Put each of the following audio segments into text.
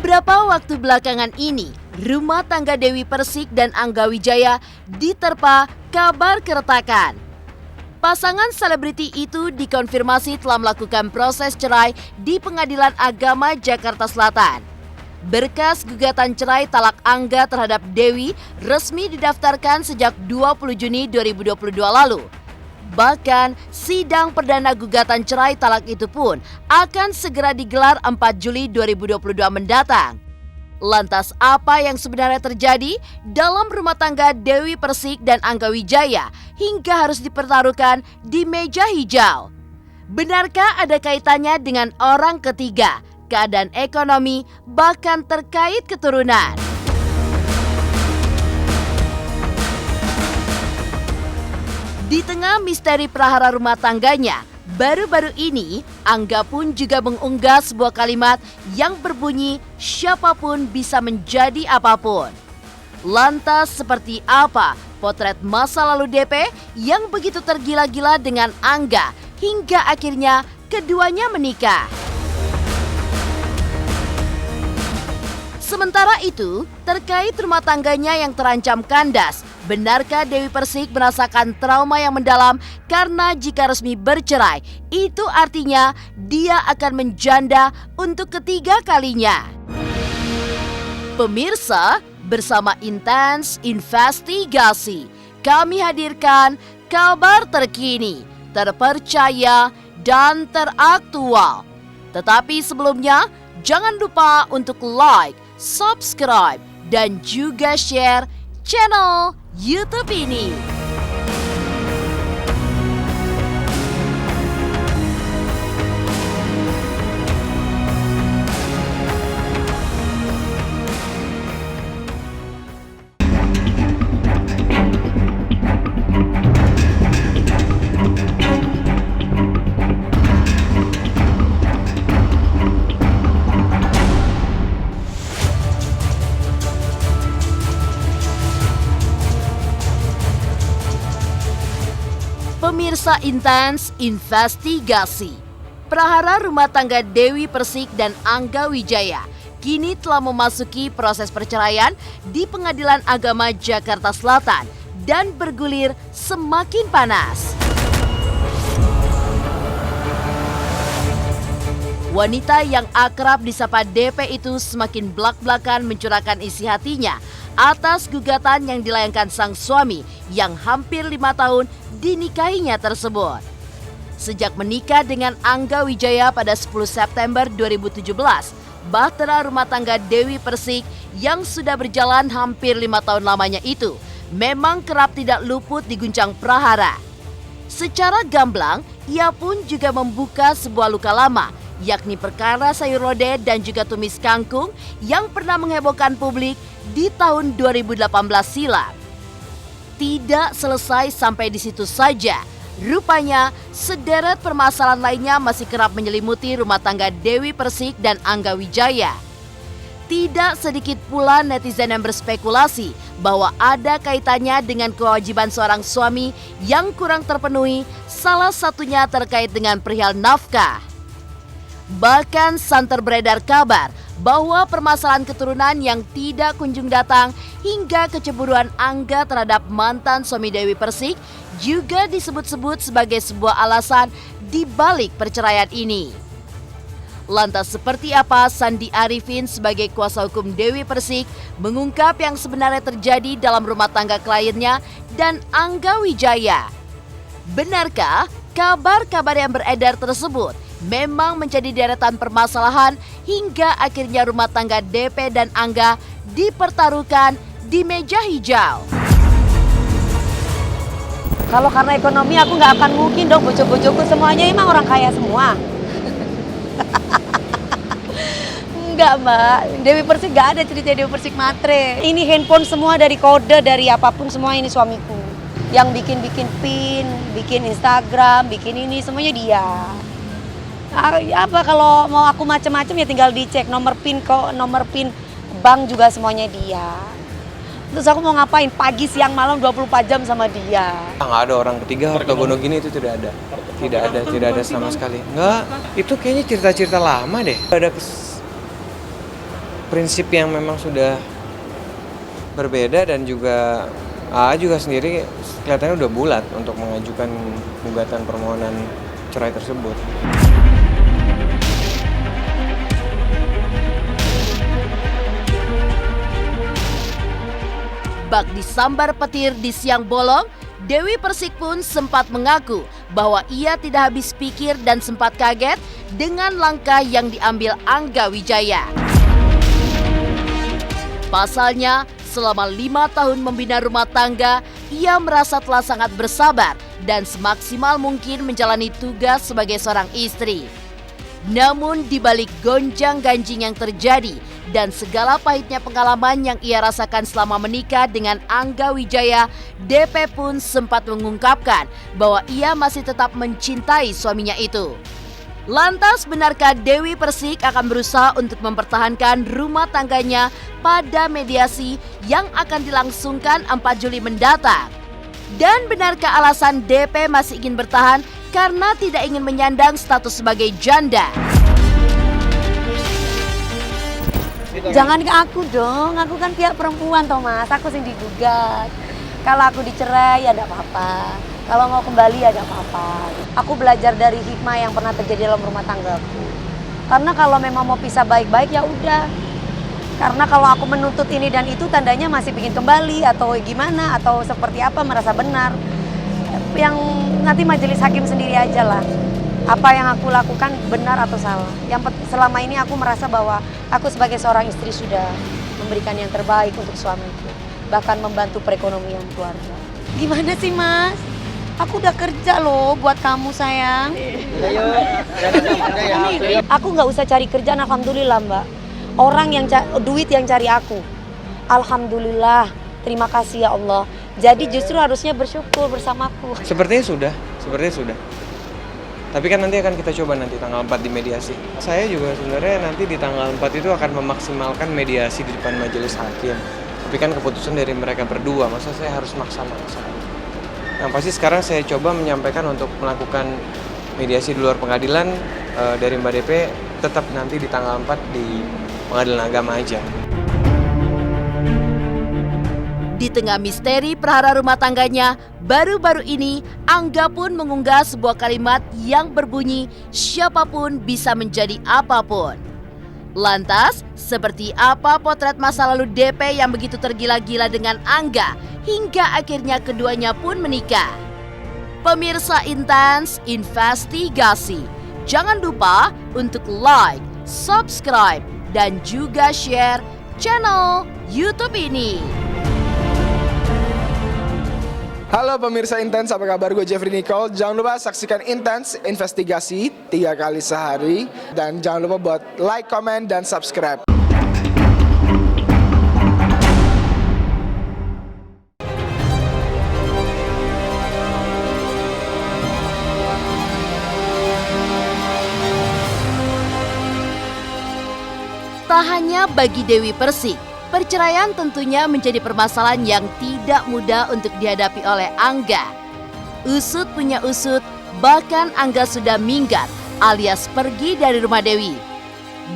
Beberapa waktu belakangan ini, rumah tangga Dewi Persik dan Angga Wijaya diterpa kabar keretakan. Pasangan selebriti itu dikonfirmasi telah melakukan proses cerai di Pengadilan Agama Jakarta Selatan. Berkas gugatan cerai talak Angga terhadap Dewi resmi didaftarkan sejak 20 Juni 2022 lalu. Bahkan, sidang perdana gugatan cerai talak itu pun akan segera digelar 4 Juli 2022 mendatang. Lantas apa yang sebenarnya terjadi dalam rumah tangga Dewi Persik dan Angga Wijaya hingga harus dipertaruhkan di meja hijau? Benarkah ada kaitannya dengan orang ketiga, keadaan ekonomi, bahkan terkait keturunan? Di tengah misteri prahara rumah tangganya, baru-baru ini Angga pun juga mengunggah sebuah kalimat yang berbunyi siapapun bisa menjadi apapun. Lantas seperti apa potret masa lalu DP yang begitu tergila-gila dengan Angga hingga akhirnya keduanya menikah? Sementara itu, terkait rumah tangganya yang terancam kandas, benarkah Dewi Persik merasakan trauma yang mendalam karena jika resmi bercerai, itu artinya dia akan menjanda untuk ketiga kalinya? Pemirsa, bersama Intens Investigasi, kami hadirkan kabar terkini, terpercaya, dan teraktual. Tetapi sebelumnya, jangan lupa untuk like, subscribe, dan juga share channel YouTube ini. Pemirsa Intens Investigasi, prahara rumah tangga Dewi Persik dan Angga Wijaya kini telah memasuki proses perceraian di Pengadilan Agama Jakarta Selatan dan bergulir semakin panas. Wanita yang akrab disapa DP itu semakin blak-blakan mencurahkan isi hatinya atas gugatan yang dilayangkan sang suami yang hampir 5 tahun dinikahinya tersebut. Sejak menikah dengan Angga Wijaya pada 10 September 2017, bahtera rumah tangga Dewi Persik yang sudah berjalan hampir 5 tahun lamanya itu memang kerap tidak luput diguncang prahara. Secara gamblang, ia pun juga membuka sebuah luka lama, yakni perkara sayur lodeh dan juga tumis kangkung yang pernah menghebohkan publik di tahun 2018 silam. Tidak selesai sampai di situ saja. Rupanya sederet permasalahan lainnya masih kerap menyelimuti rumah tangga Dewi Persik dan Angga Wijaya. Tidak sedikit pula netizen yang berspekulasi bahwa ada kaitannya dengan kewajiban seorang suami yang kurang terpenuhi, salah satunya terkait dengan perihal nafkah. Bahkan santer beredar kabar bahwa permasalahan keturunan yang tidak kunjung datang hingga kecemburuan Angga terhadap mantan suami Dewi Persik juga disebut-sebut sebagai sebuah alasan di balik perceraian ini. Lantas seperti apa Sandi Arifin sebagai kuasa hukum Dewi Persik mengungkap yang sebenarnya terjadi dalam rumah tangga kliennya dan Angga Wijaya? Benarkah kabar-kabar yang beredar tersebut memang menjadi deretan permasalahan hingga akhirnya rumah tangga DP dan Angga dipertaruhkan di meja hijau? Kalau karena ekonomi aku nggak akan mungkin dong, bojo-bojoku semuanya emang orang kaya semua. Enggak mbak, Dewi Persik nggak ada cerita Dewi Persik matre. Ini handphone semua dari kode, dari apapun semua ini suamiku. Yang bikin pin, bikin Instagram, bikin ini semuanya dia. Apa kalau mau aku macam-macam ya tinggal dicek nomor pin bank juga semuanya dia. Terus aku mau ngapain pagi siang malam 24 jam sama dia. Nggak ada orang ketiga ortogono gini, itu tidak ada sama sekali. Nggak, itu kayaknya cerita-cerita lama deh. prinsip yang memang sudah berbeda dan juga AA juga sendiri kelihatannya udah bulat untuk mengajukan gugatan permohonan cerai tersebut. Bak disambar petir di siang bolong, Dewi Persik pun sempat mengaku bahwa ia tidak habis pikir dan sempat kaget dengan langkah yang diambil Angga Wijaya. Pasalnya, selama 5 tahun membina rumah tangga, ia merasa telah sangat bersabar dan semaksimal mungkin menjalani tugas sebagai seorang istri. Namun di balik gonjang-ganjing yang terjadi dan segala pahitnya pengalaman yang ia rasakan selama menikah dengan Angga Wijaya, DP pun sempat mengungkapkan bahwa ia masih tetap mencintai suaminya itu. Lantas benarkah Dewi Persik akan berusaha untuk mempertahankan rumah tangganya pada mediasi yang akan dilangsungkan 4 Juli mendatang? Dan benarkah alasan DP masih ingin bertahan karena tidak ingin menyandang status sebagai janda? Jangan ke aku dong, aku kan pihak perempuan Thomas, aku sih digugat. Kalau aku dicerai ya tidak apa-apa, kalau mau kembali ya tidak apa-apa. Aku belajar dari hikmah yang pernah terjadi dalam rumah tanggaku. Karena kalau memang mau pisah baik-baik ya udah. Karena kalau aku menuntut ini dan itu tandanya masih ingin kembali atau gimana atau seperti apa merasa benar. Yang nanti majelis hakim sendiri aja lah. Apa yang aku lakukan benar atau salah. Yang selama ini aku merasa bahwa aku sebagai seorang istri sudah memberikan yang terbaik untuk suamiku. Bahkan membantu perekonomian keluarga. Gimana sih Mas? Aku udah kerja loh buat kamu sayang. Aku nggak usah cari kerjaan, alhamdulillah Mbak. Orang yang duit yang cari aku. Alhamdulillah, terima kasih ya Allah. Jadi justru harusnya bersyukur bersamaku. Sepertinya sudah. Tapi kan nanti akan kita coba nanti tanggal 4 di mediasi. Saya juga sebenarnya nanti di tanggal 4 itu akan memaksimalkan mediasi di depan majelis hakim. Tapi kan keputusan dari mereka berdua, masa saya harus maksa-maksa. Yang pasti sekarang saya coba menyampaikan untuk melakukan mediasi di luar pengadilan dari Mbak DP tetap nanti di tanggal 4 di pengadilan agama aja. Di tengah misteri perhara rumah tangganya, baru-baru ini Angga pun mengunggah sebuah kalimat yang berbunyi siapapun bisa menjadi apapun. Lantas, seperti apa potret masa lalu DP yang begitu tergila-gila dengan Angga hingga akhirnya keduanya pun menikah? Pemirsa Intens Investigasi, jangan lupa untuk like, subscribe, dan juga share channel YouTube ini. Halo pemirsa Intens, apa kabar? Gue Jeffrey Nicole. Jangan lupa saksikan Intens Investigasi 3 kali sehari. Dan jangan lupa buat like, comment, dan subscribe. Tak hanya bagi Dewi Persik, perceraian tentunya menjadi permasalahan yang tidak mudah untuk dihadapi oleh Angga. Usut punya usut, bahkan Angga sudah minggat alias pergi dari rumah Dewi.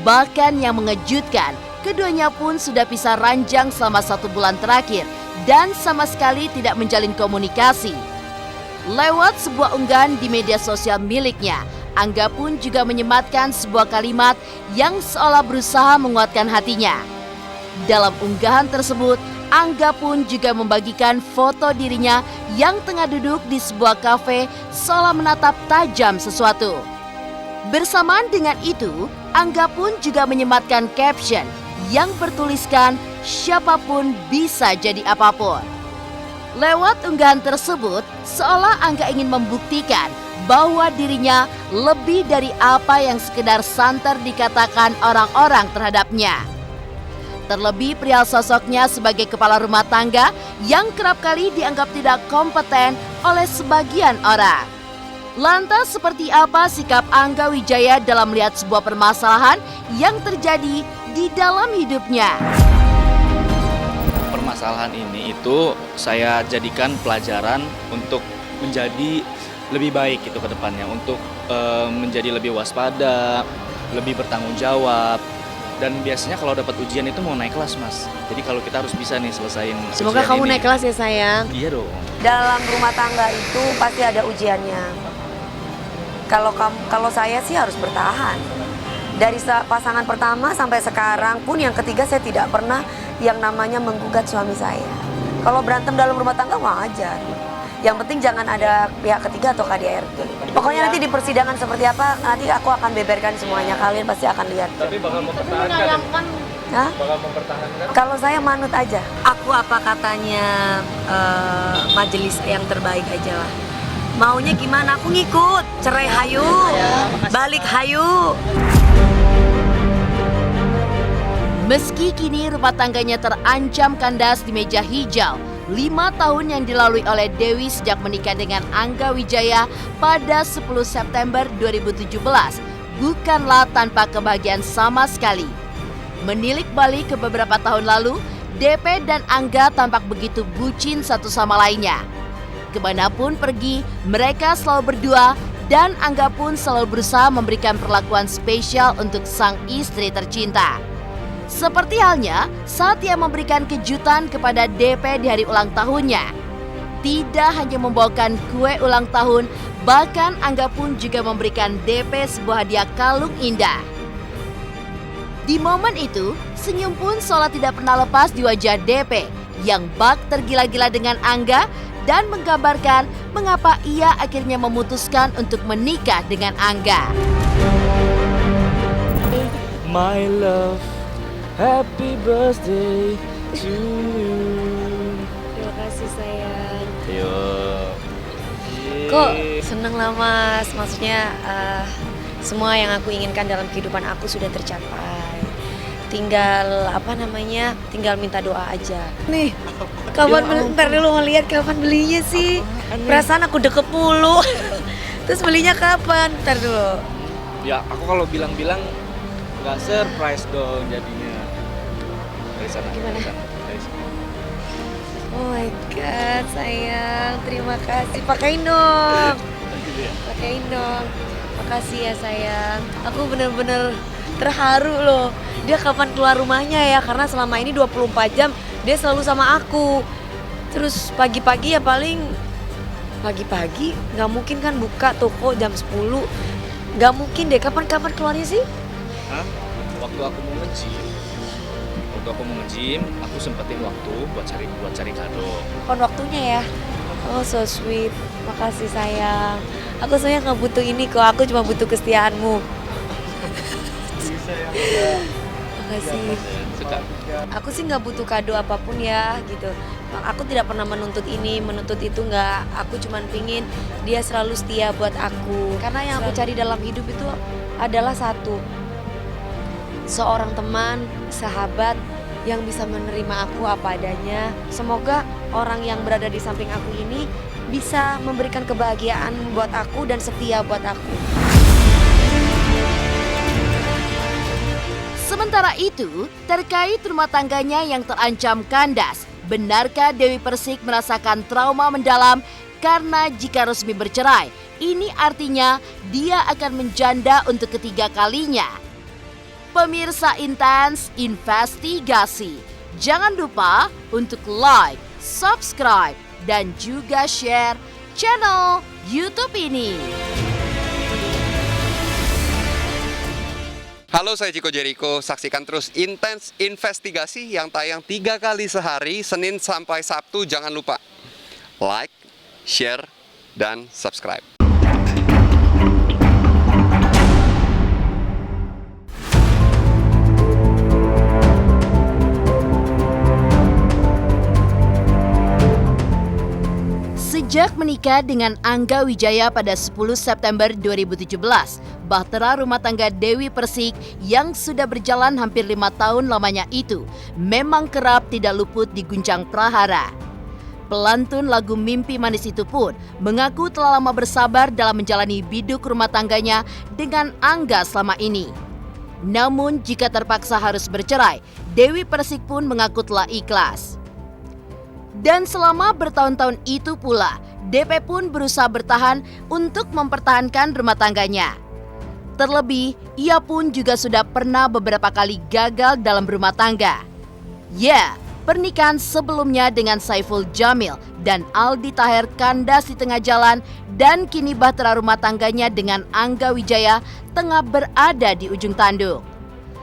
Bahkan yang mengejutkan, keduanya pun sudah pisah ranjang selama 1 bulan terakhir dan sama sekali tidak menjalin komunikasi. Lewat sebuah unggahan di media sosial miliknya, Angga pun juga menyematkan sebuah kalimat yang seolah berusaha menguatkan hatinya. Dalam unggahan tersebut, Angga pun juga membagikan foto dirinya yang tengah duduk di sebuah kafe seolah menatap tajam sesuatu. Bersamaan dengan itu, Angga pun juga menyematkan caption yang bertuliskan siapapun bisa jadi apapun. Lewat unggahan tersebut, seolah Angga ingin membuktikan bahwa dirinya lebih dari apa yang sekedar santer dikatakan orang-orang terhadapnya. Terlebih perihal sosoknya sebagai kepala rumah tangga yang kerap kali dianggap tidak kompeten oleh sebagian orang. Lantas seperti apa sikap Angga Wijaya dalam melihat sebuah permasalahan yang terjadi di dalam hidupnya? Permasalahan ini itu saya jadikan pelajaran untuk menjadi lebih baik itu ke depannya, untuk menjadi lebih waspada, lebih bertanggung jawab, Dan biasanya kalau dapat ujian itu mau naik kelas, Mas. Jadi kalau kita harus bisa nih selesain Semoga ujian kamu ini. naik kelas ya sayang. Iya dong. Dalam rumah tangga itu pasti ada ujiannya. Kalau saya sih harus bertahan. Dari pasangan pertama sampai sekarang pun yang ketiga saya tidak pernah yang namanya menggugat suami saya. Kalau berantem dalam rumah tangga wajar. Yang penting jangan ada pihak ketiga atau KDRT. Pokoknya nanti di persidangan seperti apa, nanti aku akan beberkan semuanya. Kalian pasti akan lihat. Tapi bakal mempertahankan. Hah? Bakal mempertahankan. Kalau saya manut aja. Aku apa katanya majelis yang terbaik aja lah. Maunya gimana? Aku ngikut. Cerai hayu, balik hayu. Meski kini rumah tangganya terancam kandas di meja hijau, 5 tahun yang dilalui oleh Dewi sejak menikah dengan Angga Wijaya pada 10 September 2017 bukanlah tanpa kebahagiaan sama sekali. Menilik balik ke beberapa tahun lalu, DP dan Angga tampak begitu bucin satu sama lainnya. Kemanapun pergi, mereka selalu berdua dan Angga pun selalu berusaha memberikan perlakuan spesial untuk sang istri tercinta. Seperti halnya saat ia memberikan kejutan kepada DP di hari ulang tahunnya. Tidak hanya membawakan kue ulang tahun, bahkan Angga pun juga memberikan DP sebuah hadiah kalung indah. Di momen itu, senyum pun seolah tidak pernah lepas di wajah DP yang bak tergila-gila dengan Angga dan menggambarkan mengapa ia akhirnya memutuskan untuk menikah dengan Angga. My love, happy birthday to you. Terima kasih sayang. Yo. Kok seneng lah mas, maksudnya semua yang aku inginkan dalam kehidupan aku sudah tercapai. Tinggal tinggal minta doa aja. Nih, kapan ntar dulu ngeliat kapan belinya sih? Perasaan aku deket mulu. Terus belinya kapan? Ntar dulu. Ya, aku kalau bilang-bilang nggak surprise dong jadinya. Dari sana. Gimana? Dari sana. Dari sana. Oh my god, sayang. Terima kasih. Pakein dong. Pakein dong. Makasih ya sayang. Aku bener-bener terharu loh. Dia kapan keluar rumahnya ya? Karena selama ini 24 jam dia selalu sama aku. Terus pagi-pagi ya paling pagi-pagi nggak mungkin kan buka toko jam 10. Nggak mungkin deh. Kapan-kapan keluarnya sih? Hah? Waktu aku mau nge-gym, aku sempetin waktu buat cari kado. Kapan waktunya ya? Oh so sweet. Makasih sayang. Aku sebenarnya nggak butuh ini kok. Aku cuma butuh kesetiaanmu. Makasih. Suka. Aku sih nggak butuh kado apapun ya gitu. Aku tidak pernah menuntut ini, menuntut itu nggak. Aku cuma pingin dia selalu setia buat aku. Karena yang aku cari dalam hidup itu adalah satu. Seorang teman, sahabat yang bisa menerima aku apa adanya. Semoga orang yang berada di samping aku ini bisa memberikan kebahagiaan buat aku dan setia buat aku. Sementara itu, terkait rumah tangganya yang terancam kandas, benarkah Dewi Persik merasakan trauma mendalam karena jika resmi bercerai, ini artinya dia akan menjanda untuk ketiga kalinya? Pemirsa Intens Investigasi, jangan lupa untuk like, subscribe, dan juga share channel YouTube ini. Halo, saya Chico Jericho. Saksikan terus Intens Investigasi yang tayang 3 kali sehari, Senin sampai Sabtu. Jangan lupa like, share, dan subscribe. Sejak menikah dengan Angga Wijaya pada 10 September 2017, bahtera rumah tangga Dewi Persik yang sudah berjalan hampir 5 tahun lamanya itu memang kerap tidak luput diguncang prahara. Pelantun lagu Mimpi Manis itu pun mengaku telah lama bersabar dalam menjalani biduk rumah tangganya dengan Angga selama ini. Namun jika terpaksa harus bercerai, Dewi Persik pun mengaku telah ikhlas. Dan selama bertahun-tahun itu pula, DP pun berusaha bertahan untuk mempertahankan rumah tangganya. Terlebih, ia pun juga sudah pernah beberapa kali gagal dalam berumah tangga. Ya, pernikahan sebelumnya dengan Saiful Jamil dan Aldi Taher kandas di tengah jalan dan kini bahtera rumah tangganya dengan Angga Wijaya tengah berada di ujung tanduk.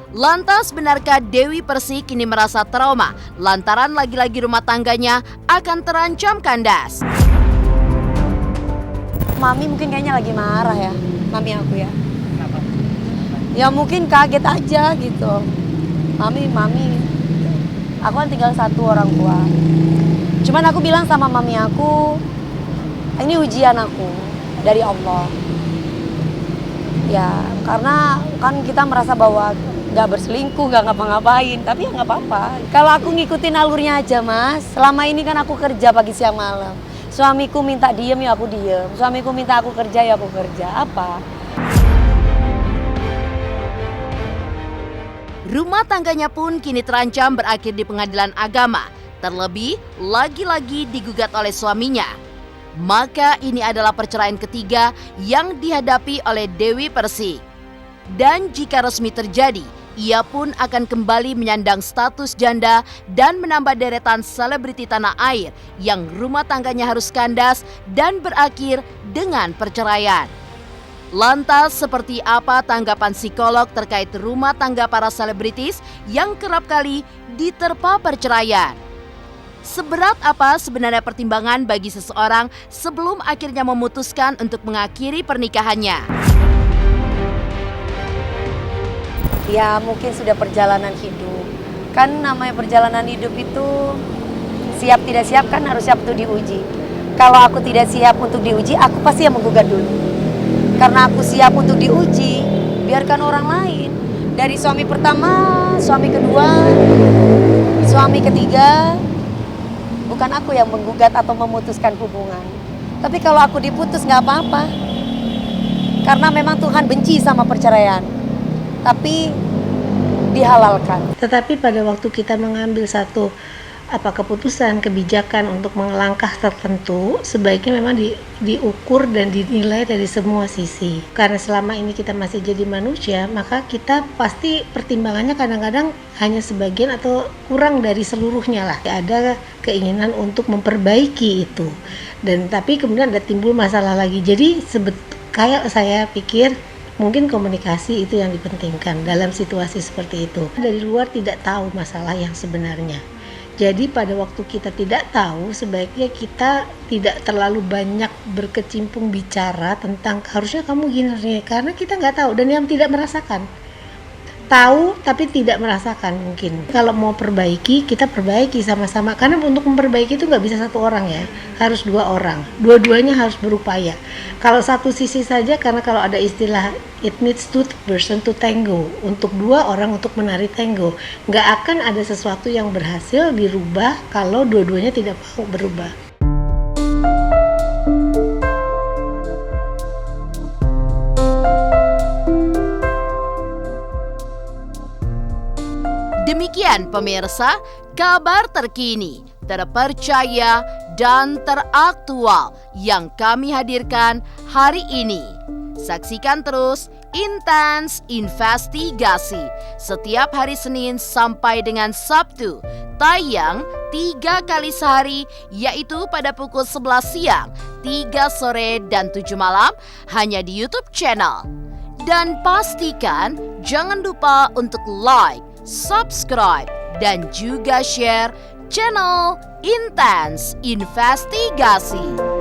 Lantas benarkah Dewi Persik kini merasa trauma lantaran lagi-lagi rumah tangganya akan terancam kandas? Mami mungkin kayaknya lagi marah ya, mami aku ya. Ya mungkin kaget aja gitu. Mami, aku kan tinggal satu orang tua. Cuman aku bilang sama mami aku, ini ujian aku dari Allah. Ya karena kan kita merasa bahwa gak berselingkuh, gak ngapa-ngapain. Tapi ya gak apa-apa. Kalau aku ngikutin alurnya aja mas. Selama ini kan aku kerja pagi siang malam. Suamiku minta diem ya aku diem. Suamiku minta aku kerja ya aku kerja. Apa? Rumah tangganya pun kini terancam berakhir di pengadilan agama. Terlebih, lagi-lagi digugat oleh suaminya. Maka ini adalah perceraian ketiga yang dihadapi oleh Dewi Persik. Dan jika resmi terjadi, ia pun akan kembali menyandang status janda dan menambah deretan selebriti tanah air yang rumah tangganya harus kandas dan berakhir dengan perceraian. Lantas seperti apa tanggapan psikolog terkait rumah tangga para selebritis yang kerap kali diterpa perceraian? Seberat apa sebenarnya pertimbangan bagi seseorang sebelum akhirnya memutuskan untuk mengakhiri pernikahannya? Ya mungkin sudah perjalanan hidup. Kan namanya perjalanan hidup itu siap tidak siap kan harus siap untuk diuji. Kalau aku tidak siap untuk diuji, aku pasti yang menggugat dulu. Karena aku siap untuk diuji, biarkan orang lain. Dari suami pertama, suami kedua, suami ketiga, bukan aku yang menggugat atau memutuskan hubungan. Tapi kalau aku diputus nggak apa-apa. Karena memang Tuhan benci sama perceraian. Tapi dihalalkan. Tetapi pada waktu kita mengambil satu keputusan, kebijakan untuk melangkah tertentu, sebaiknya memang diukur dan dinilai dari semua sisi. Karena selama ini kita masih jadi manusia, maka kita pasti pertimbangannya kadang-kadang hanya sebagian atau kurang dari seluruhnya lah. Ada keinginan untuk memperbaiki itu. Dan tapi kemudian ada timbul masalah lagi. Jadi kayak saya pikir mungkin komunikasi itu yang dipentingkan dalam situasi seperti itu. Dari luar tidak tahu masalah yang sebenarnya. Jadi pada waktu kita tidak tahu, sebaiknya kita tidak terlalu banyak berkecimpung bicara tentang harusnya kamu gini, karena kita nggak tahu dan yang tidak merasakan. Tahu tapi tidak merasakan mungkin. Kalau mau perbaiki, kita perbaiki sama-sama. Karena untuk memperbaiki itu nggak bisa satu orang ya, harus dua orang. Dua-duanya harus berupaya. Kalau satu sisi saja, karena kalau ada istilah it needs two person to tango. Untuk dua orang untuk menari tango. Nggak akan ada sesuatu yang berhasil dirubah kalau dua-duanya tidak mau berubah. Demikian pemirsa, kabar terkini, terpercaya, dan teraktual yang kami hadirkan hari ini. Saksikan terus Intens Investigasi setiap hari Senin sampai dengan Sabtu. Tayang 3 kali sehari, yaitu pada pukul 11 siang, 3 sore, dan 7 malam hanya di YouTube channel. Dan pastikan jangan lupa untuk like, subscribe, dan juga share channel Intens Investigasi.